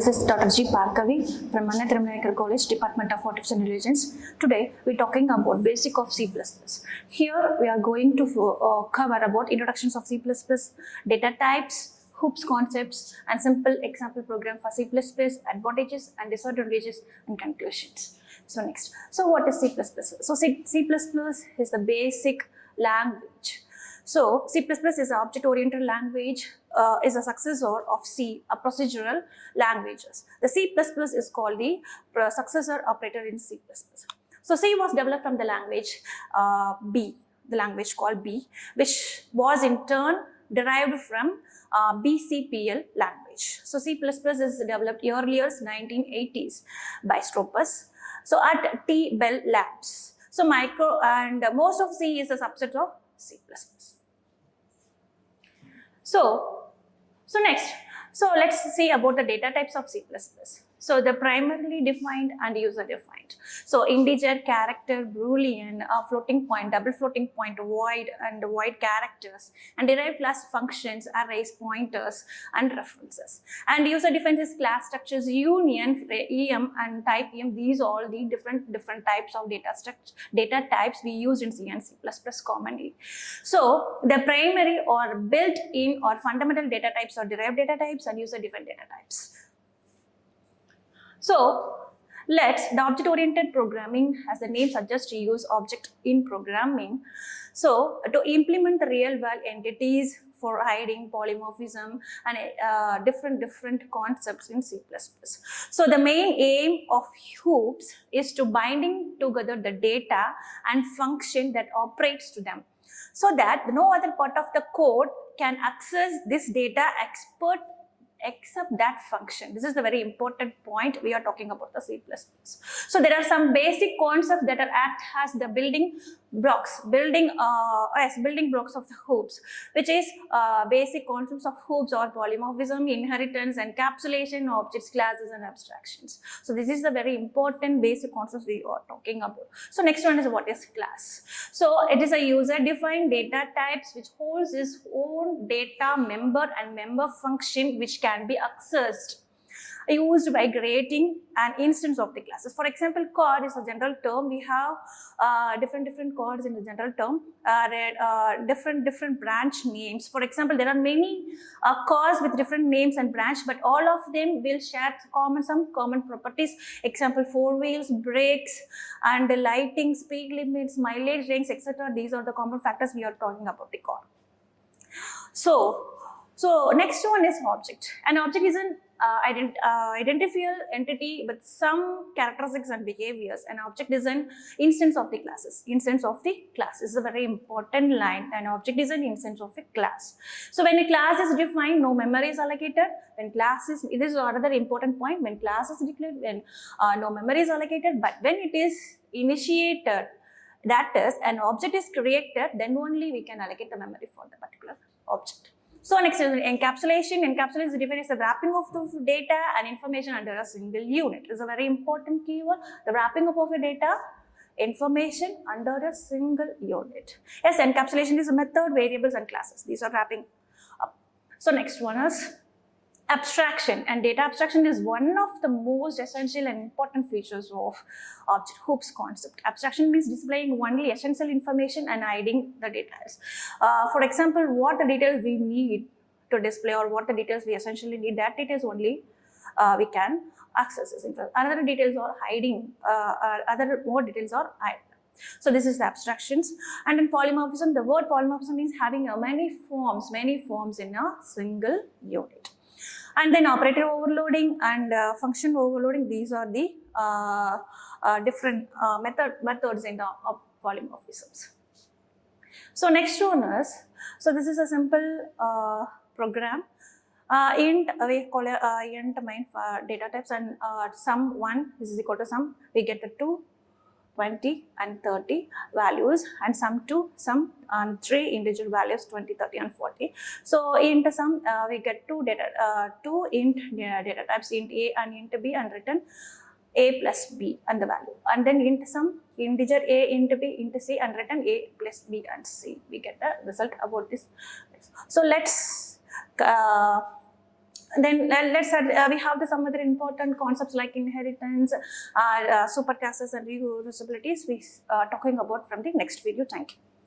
This is Dr. G. Parkavi from Manna Thirumalai College, Department of Artificial Intelligence. Today, we're talking about basic of C++. Here, we are going to cover about introductions of C++, data types, hoops concepts, and simple example program for C++, advantages and disadvantages, and conclusions. So next, so what is C++? So C++ is the basic language. So C++ is an object-oriented language, is a successor of C, a procedural languages. The C++ is called the successor operator in C++. So C was developed from the language B, the language called B, which was in turn derived from BCPL language. So C++ is developed earlier 1980s by Stropus. So at T Bell Labs. So most of C is a subset of C++. So next, let's see about the data types of C++. So the primarily defined and user defined. So integer, character, Boolean, floating point, double floating point, void and void characters, and derived class functions, arrays, pointers, and references. And user defined is class structures, union, EM, and type EM. These are all the different types of data types we use in C and C++ commonly. So the primary or built-in or fundamental data types are derived data types and user defined data types. So the object-oriented programming, as the name suggests, to use object in programming. So to implement the real-world entities for hiding polymorphism and different concepts in C++. So the main aim of hoops is to binding together the data and function that operates to them, so that no other part of the code can access this data except that function. This is the very important point we are talking about the C++. So there are some basic concepts that act as the building blocks of the hoops, which is basic concepts of hoops or polymorphism, inheritance, encapsulation, objects, classes, and abstractions. So this is the very important basic concepts we are talking about. So next one is what is class. So it is a user-defined data types which holds its own data member and member function which can be accessed used by creating an instance of the classes. For example, chord is a general term. We have different chords in the general term, different branch names. For example, there are many chords with different names and branch, but all of them will share some common properties. Example, four wheels, brakes, and the lighting, speed limits, mileage range, etc. These are the common factors we are talking about the chord. So next one is object. An object is an identifiable entity with some characteristics and behaviors. An object is an instance of the classes. Instance of the class is a very important line. An object is an instance of a class. So when a class is defined, no memory is allocated. When class is, this is another important point, when class is declared, when no memory is allocated, but when it is initiated, that is, an object is created, then only we can allocate the memory for the particular object. So next is encapsulation. Encapsulation is defined as the wrapping of the data and information under a single unit. It is a very important keyword. The wrapping up of a data, information under a single unit. Yes, encapsulation is a method, variables, and classes. These are wrapping up. So next one is abstraction, and data abstraction is one of the most essential and important features of object hoops concept. Abstraction means displaying only essential information and hiding the details. For example, what the details we need to display or what the details we essentially need, that details only we can access. Other details are hiding, other more details are hidden. So this is the abstractions. And in polymorphism, the word polymorphism means having many forms in a single unit. And then operator overloading and function overloading, these are the different methods in the polymorphisms. So next one is, so this is a simple program. Int, we call it int main data types, and sum 1 is equal to sum, we get the 2, 20 and 30 values, and sum 3 integer values 20, 30 and 40. So int sum we get two int data types, int A and int B, and written A plus B and the value, and then int sum integer A, int B, int C, and written A plus B and C. We get the result about this. So let's Then let's we have the some other important concepts like inheritance, superclasses and reusabilities we talking about from the next video. Thank you.